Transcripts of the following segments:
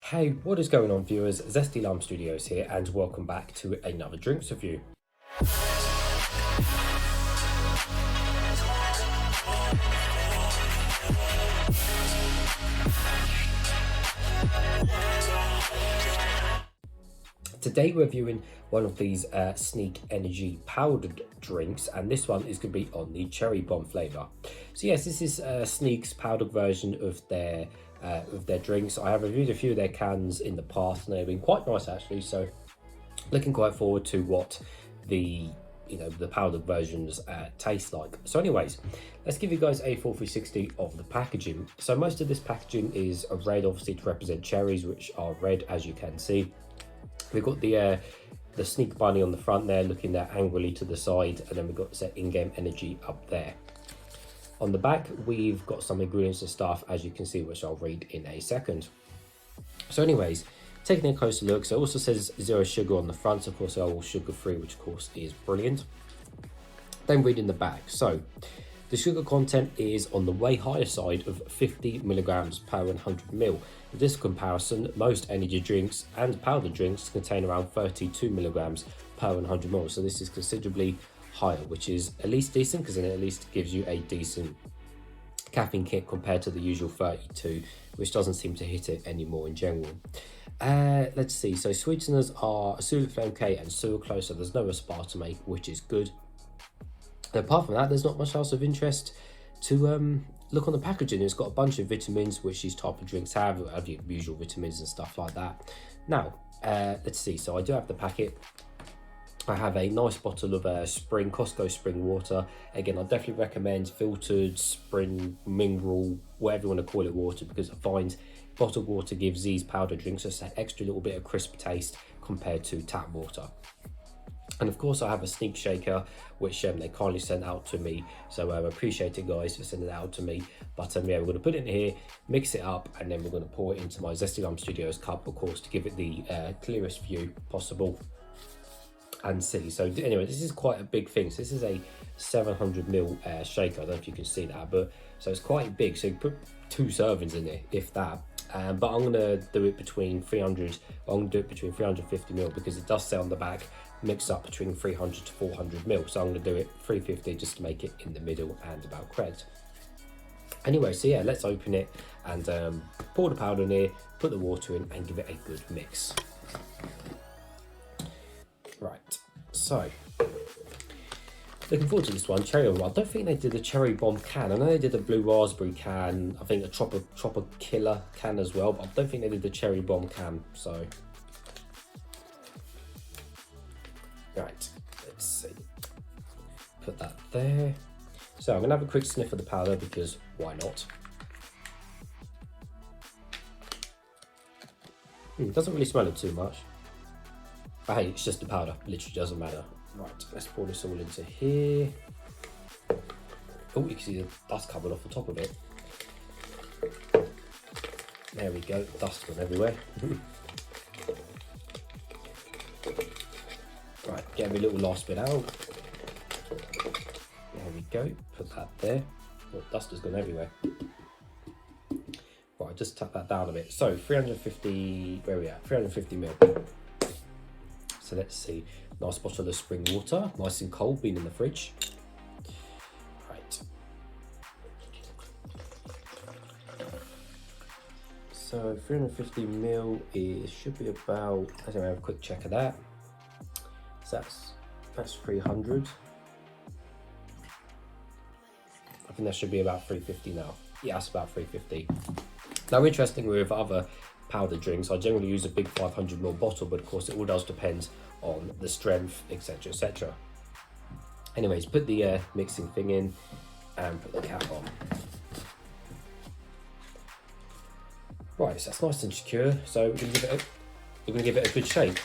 Hey, what is going on, viewers? Zesty Lime Studios here, and welcome back to another drinks review. Today we're reviewing one of these Sneak Energy powdered drinks, and this one is going to be on the CherryBomb flavour. So yes, this is Sneak's powdered version of their drinks. I have reviewed a few of their cans in the past, and they've been quite nice actually. So looking quite forward to what the powdered versions taste like. So anyways, let's give you guys a full 360 of the packaging. So most of this packaging is red, obviously to represent cherries, which are red as you can see. We've got the Sneak bunny on the front there, looking there angrily to the side, and then we've got the in-game energy up there. On the back, we've got some ingredients and stuff, as you can see, which I'll read in a second. So anyways, taking a closer look, so it also says 0 sugar on the front, so of course they're all sugar-free, which of course is brilliant. Then reading the back, so the sugar content is on the way higher side of 50 milligrams per 100 ml. In this comparison, most energy drinks and powdered drinks contain around 32 milligrams per 100 ml. So this is considerably higher, which is at least decent, because then it at least gives you a decent caffeine kick compared to the usual 32, which doesn't seem to hit it anymore in general. Let's see, so sweeteners are Souncloud K and Souncloud, so there's no aspartame, which is good. Apart from that, there's not much else of interest to look on the packaging. It's got a bunch of vitamins, which these type of drinks have your usual vitamins and stuff like that. Now, let's see, so I do have the packet. I have a nice bottle of Costco spring water. Again, I definitely recommend filtered spring, mineral, whatever you want to call it, water, because I find bottled water gives these powder drinks just an extra little bit of crisp taste compared to tap water. And of course I have a Sneak shaker, which they kindly sent out to me, so I appreciate it, guys, for sending it out to me. But yeah, we're going to put it in here, mix it up, and then we're going to pour it into my Zesty Lime Studios cup, of course, to give it the clearest view possible and see. So anyway, this is quite a big thing. So this is a 700 ml shaker. I don't know if you can see that, but so it's quite big, so you put 2 servings in it, if that. But I'm going to do it between 350 ml, because it does say on the back mix up between 300 to 400 ml. So I'm going to do it 350 just to make it in the middle and about correct. Anyway, so yeah, let's open it and pour the powder in here, put the water in, and give it a good mix. Right, so looking forward to this one, CherryBomb. I don't think they did a CherryBomb can. I know they did a blue raspberry can, I think a Tropical Killer can as well, but I don't think they did the CherryBomb can. So right, let's see, put that there. So I'm gonna have a quick sniff of the powder, because why not? It doesn't really smell it too much, but hey, it's just the powder, literally doesn't matter. Right, let's pour this all into here. Oh, you can see the dust coming off the top of it. There we go, dust gone everywhere. Right, get every little last bit out. There we go, put that there. Oh, dust has gone everywhere. Right, just tap that down a bit. So 350, where are we at? 350 ml. So let's see, nice bottle of spring water, nice and cold, been in the fridge. Right. So 350 ml should be about, let's have a quick check of that. So that's 300. I think that should be about 350 now. Yeah, that's about 350. Now, interestingly, with other powder drinks, I generally use a big 500 ml bottle, but of course it all does depend on the strength, etc, etc. Anyways, put the mixing thing in and put the cap on. Right, so that's nice and secure, so we're going to give it a good shake.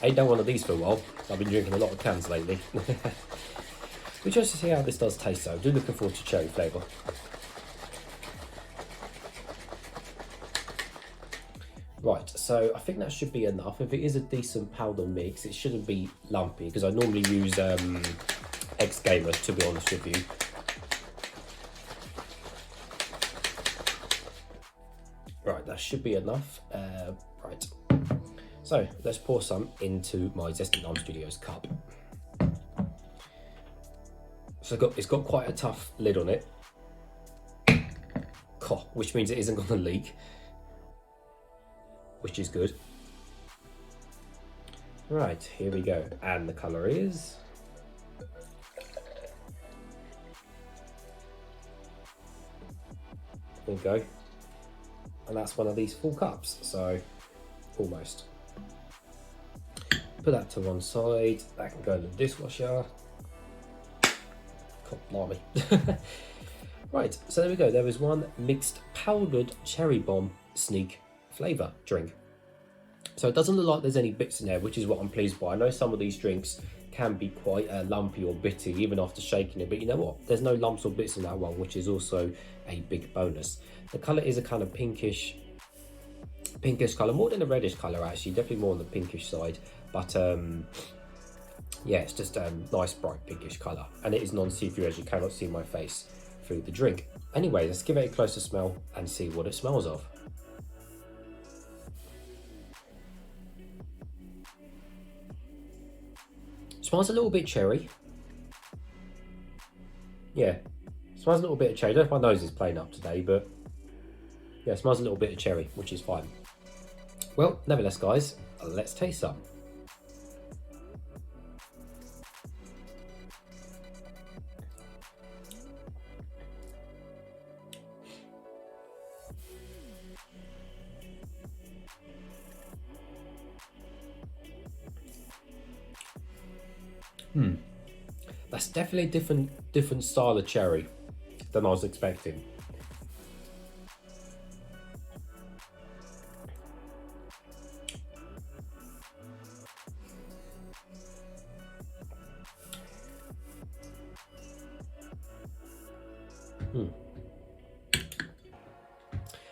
I ain't done one of these for a while. I've been drinking a lot of cans lately. We'll just see how this does taste, though. Do looking forward to cherry flavour. Right, so I think that should be enough. If it is a decent powder mix, it shouldn't be lumpy, because I normally use X Gamer, to be honest with you. that should be enough. Right, so let's pour some into my Zesty Lime Studios cup. So it's got quite a tough lid on it, which means it isn't going to leak, which is good. Right, here we go, and the colour is... There we go, and that's one of these full cups, so almost. Put that to one side, that can go in the dishwasher. God, blimey. Right, so there we go, there was one mixed powdered CherryBomb sneak flavour drink. So it doesn't look like there's any bits in there, which is what I'm pleased by. I know some of these drinks can be quite lumpy or bitty even after shaking it, but you know what, there's no lumps or bits in that one, which is also a big bonus. The colour is a kind of pinkish colour, more than a reddish colour actually, definitely more on the pinkish side, but yeah, it's just a nice bright pinkish colour, and it is non-see-through as you cannot see my face through the drink. Anyway, let's give it a closer smell and see what it smells of. Smells a little bit cherry. Yeah, smells a little bit of cherry. I don't know if my nose is playing up today, but yeah, it smells a little bit of cherry, which is fine. Well, nevertheless, guys, let's taste some. That's definitely a different style of cherry than I was expecting.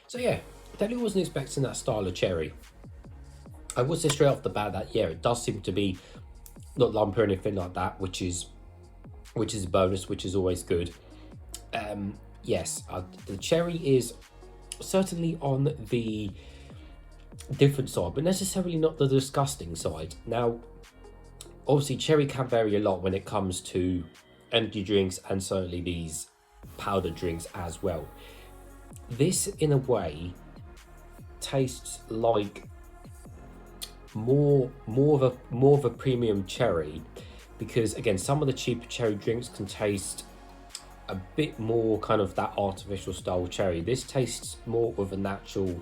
So yeah, definitely wasn't expecting that style of cherry. I would say straight off the bat that yeah, it does seem to be not lumpy or anything like that, which is a bonus, which is always good. Yes, the cherry is certainly on the different side, but necessarily not the disgusting side. Now, obviously, cherry can vary a lot when it comes to energy drinks and certainly these powdered drinks as well. This, in a way, tastes like more of a premium cherry, because again, some of the cheaper cherry drinks can taste a bit more kind of that artificial style cherry. This tastes more of a natural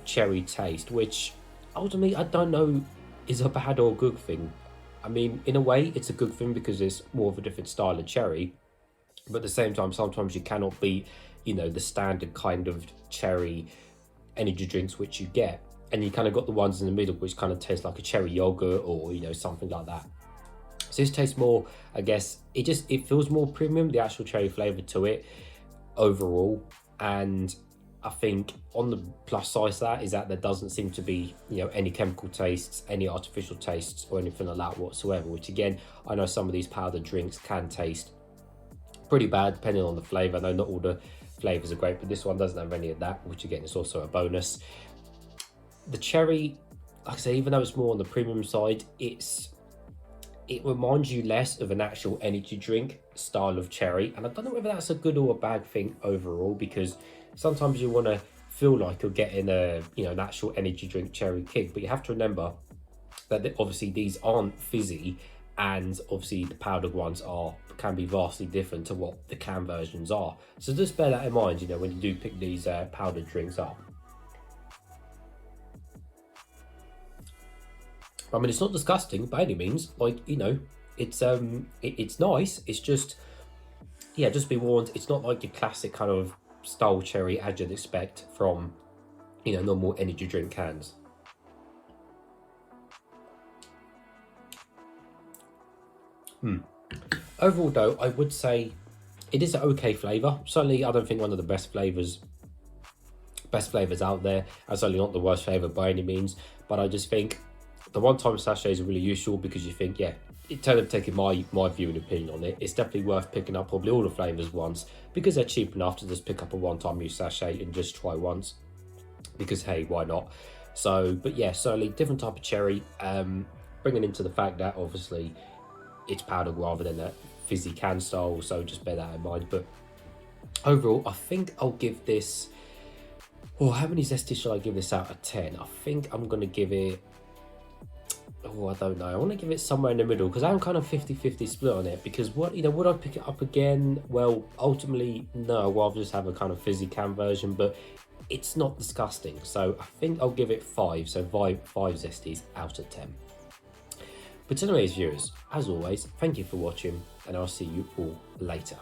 cherry taste, which ultimately I don't know is a bad or good thing. I mean, in a way it's a good thing because it's more of a different style of cherry, but at the same time sometimes you cannot beat, you know, the standard kind of cherry energy drinks which you get, and you kind of got the ones in the middle which kind of taste like a cherry yogurt or, you know, something like that. So this tastes more, I guess, it feels more premium, the actual cherry flavour to it overall. And I think on the plus side to that is that there doesn't seem to be, you know, any chemical tastes, any artificial tastes or anything like that whatsoever, which again, I know some of these powdered drinks can taste pretty bad depending on the flavour. I know not all the flavours are great, but this one doesn't have any of that, which again is also a bonus. The cherry, like I say, even though it's more on the premium side, it reminds you less of an actual energy drink style of cherry, and I don't know whether that's a good or a bad thing overall, because sometimes you want to feel like you're getting a, you know, an actual energy drink cherry kick, but you have to remember that obviously these aren't fizzy, and obviously the powdered ones can be vastly different to what the can versions are. So just bear that in mind, you know, when you do pick these powdered drinks up. I mean, it's not disgusting by any means. Like, you know, it's nice. It's just, yeah, just be warned. It's not like your classic kind of style cherry as you'd expect from, you know, normal energy drink cans. Overall, though, I would say it is an okay flavour. Certainly, I don't think one of the best flavours out there, and certainly not the worst flavour by any means. But I just think the one-time sachets are really useful because you think, yeah, in terms of taking my view and opinion on it, it's definitely worth picking up probably all the flavours once, because they're cheap enough to just pick up a one-time use sachet and just try once. because hey, why not? So, but yeah, certainly different type of cherry. Bringing into the fact that obviously it's powdered rather than a fizzy can style, so just bear that in mind. But overall, I think I'll give this, oh, how many zesties should I give this out of 10? I think I'm going to give it, oh, I don't know. I want to give it somewhere in the middle because I'm kind of 50-50 split on it. Because what, would I pick it up again? Well, ultimately, no. I'd rather just have a kind of fizzy can version, but it's not disgusting. So I think I'll give it 5. So five zesties out of 10. But anyways, viewers, as always, thank you for watching, and I'll see you all later.